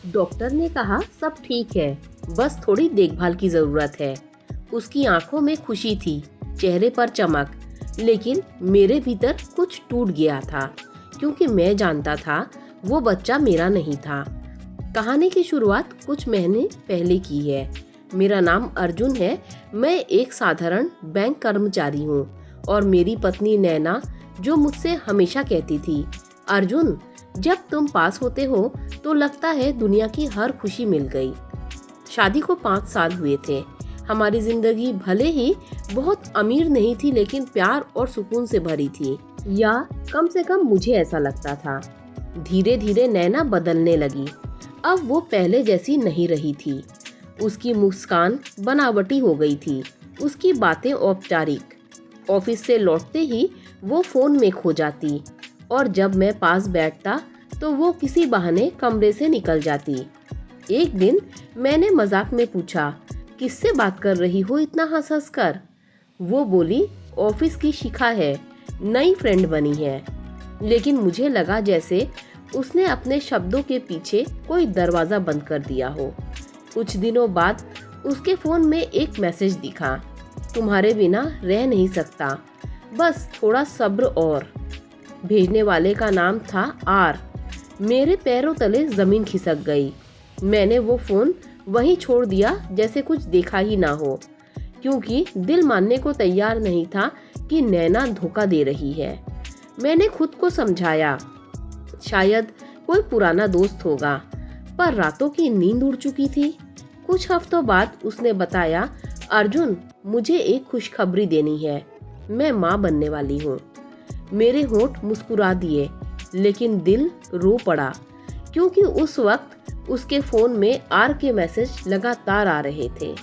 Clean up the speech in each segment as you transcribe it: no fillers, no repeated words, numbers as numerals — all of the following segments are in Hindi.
डॉक्टर ने कहा सब ठीक है, बस थोड़ी देखभाल की जरूरत है। उसकी आंखों में खुशी थी, चेहरे पर चमक, लेकिन मेरे भीतर कुछ टूट गया था, क्योंकि मैं जानता था वो बच्चा मेरा नहीं था। कहानी की शुरुआत कुछ महीने पहले की है। मेरा नाम अर्जुन है। मैं एक साधारण बैंक कर्मचारी हूँ और मेरी पत्नी नैना जो मुझसे हमेशा कहती थी, अर्जुन, जब तुम पास होते हो तो लगता है दुनिया की हर खुशी मिल गई। शादी को 5 साल हुए थे। हमारी जिंदगी भले ही बहुत अमीर नहीं थी, लेकिन प्यार और सुकून से भरी थी, या कम से कम मुझे ऐसा लगता था। धीरे धीरे नैना बदलने लगी। अब वो पहले जैसी नहीं रही थी। उसकी मुस्कान बनावटी हो गई थी, उसकी बातें औपचारिक। ऑफिस से लौटते ही वो फोन में खो जाती और जब मैं पास बैठता तो वो किसी बहाने कमरे से निकल जाती। एक दिन मैंने मजाक में पूछा, किससे बात कर रही हो इतना हंस हंस कर? वो बोली, ऑफिस की शिखा है, नई फ्रेंड बनी है। लेकिन मुझे लगा जैसे उसने अपने शब्दों के पीछे कोई दरवाजा बंद कर दिया हो। कुछ दिनों बाद उसके फोन में एक मैसेज दिखा, तुम्हारे बिना रह नहीं सकता, बस थोड़ा सब्र और। भेजने वाले का नाम था आर। मेरे पैरों तले जमीन खिसक गई। मैंने वो फोन वहीं छोड़ दिया जैसे कुछ देखा ही ना हो, क्योंकि दिल मानने को तैयार नहीं था कि नैना धोखा दे रही है। मैंने खुद को समझाया, शायद कोई पुराना दोस्त होगा, पर रातों की नींद उड़ चुकी थी। कुछ हफ्तों बाद उसने बताया, अर्जुन, मुझे एक खुशखबरी देनी है, मैं माँ बनने वाली हूँ। मेरे होंठ मुस्कुरा दिए, लेकिन दिल रो पड़ा, क्योंकि उस वक्त उसके फोन में आर के मैसेज लगातार आ रहे थे।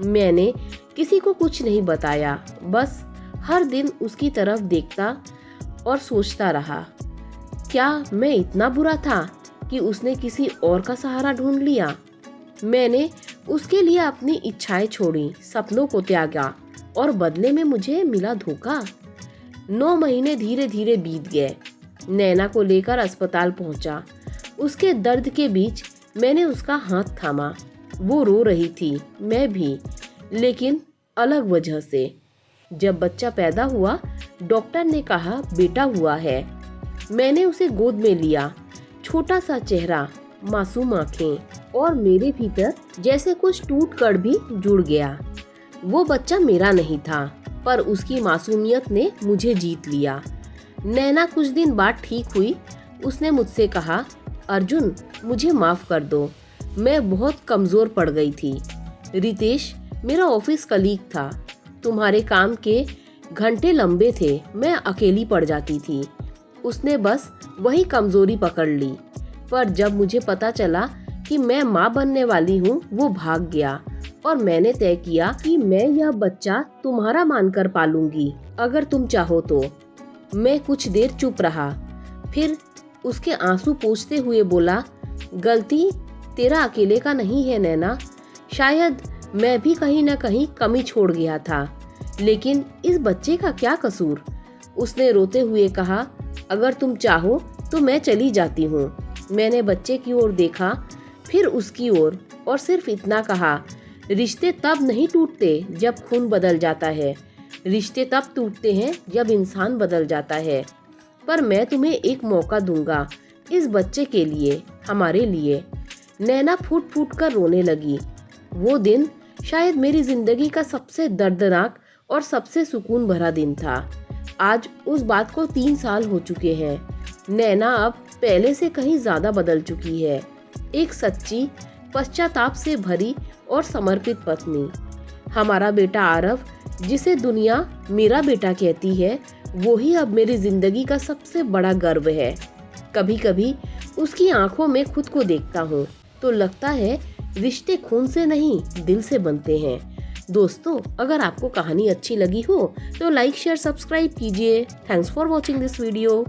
मैंने किसी को कुछ नहीं बताया, बस हर दिन उसकी तरफ देखता और सोचता रहा, क्या मैं इतना बुरा था कि उसने किसी और का सहारा ढूंढ लिया? मैंने उसके लिए अपनी इच्छाएं छोड़ी, सपनों को त्यागा, और बदले में मुझे मिला धोखा। 9 महीने धीरे धीरे बीत गए। नैना को लेकर अस्पताल पहुंचा। उसके दर्द के बीच मैंने उसका हाथ थामा। वो रो रही थी, मैं भी, लेकिन अलग वजह से। जब बच्चा पैदा हुआ, डॉक्टर ने कहा बेटा हुआ है। मैंने उसे गोद में लिया। छोटा सा चेहरा, मासूम आंखें, और मेरे भीतर जैसे कुछ टूट कर भी जुड़ गया। वो बच्चा मेरा नहीं था, पर उसकी मासूमियत ने मुझे जीत लिया। नैना कुछ दिन बाद ठीक हुई। उसने मुझसे कहा, अर्जुन, मुझे माफ कर दो, मैं बहुत कमजोर पड़ गई थी। रितेश मेरा ऑफिस कलीग था। तुम्हारे काम के घंटे लंबे थे, मैं अकेली पड़ जाती थी। उसने बस वही कमजोरी पकड़ ली। पर जब मुझे पता चला कि मैं माँ बनने वाली हूँ, वो भाग गया और मैंने तय किया कि मैं यह बच्चा तुम्हारा मानकर पालूंगी, अगर तुम चाहो तो। मैं कुछ देर चुप रहा, फिर उसके आंसू पोंछते हुए बोला, गलती तेरा अकेले का नहीं है नैना, शायद मैं भी कहीं न कहीं कमी छोड़ गया था, लेकिन इस बच्चे का क्या कसूर? उसने रोते हुए कहा, अगर तुम चाहो तो मैं चली जाती हूँ। मैंने बच्चे की ओर देखा, फिर उसकी ओर, और सिर्फ इतना कहा, रिश्ते तब नहीं टूटते जब खून बदल जाता है, रिश्ते तब टूटते हैं जब इंसान बदल जाता है। पर मैं तुम्हें एक मौका दूंगा, इस बच्चे के लिए, हमारे लिए। नैना फूट फूट कर रोने लगी। वो दिन शायद मेरी जिंदगी का सबसे दर्दनाक और सबसे सुकून भरा दिन था। आज उस बात को 3 साल हो चुके हैं। नैना अब पहले से कहीं ज्यादा बदल चुकी है। एक सच्ची, पश्चाताप से भरी और समर्पित पत्नी। हमारा बेटा आरव, जिसे दुनिया मेरा बेटा कहती है, वो ही अब मेरी जिंदगी का सबसे बड़ा गर्व है। कभी कभी उसकी आंखों में खुद को देखता हूँ तो लगता है रिश्ते खून से नहीं, दिल से बनते हैं। दोस्तों, अगर आपको कहानी अच्छी लगी हो तो लाइक, शेयर, सब्सक्राइब कीजिए। Thanks for watching this video.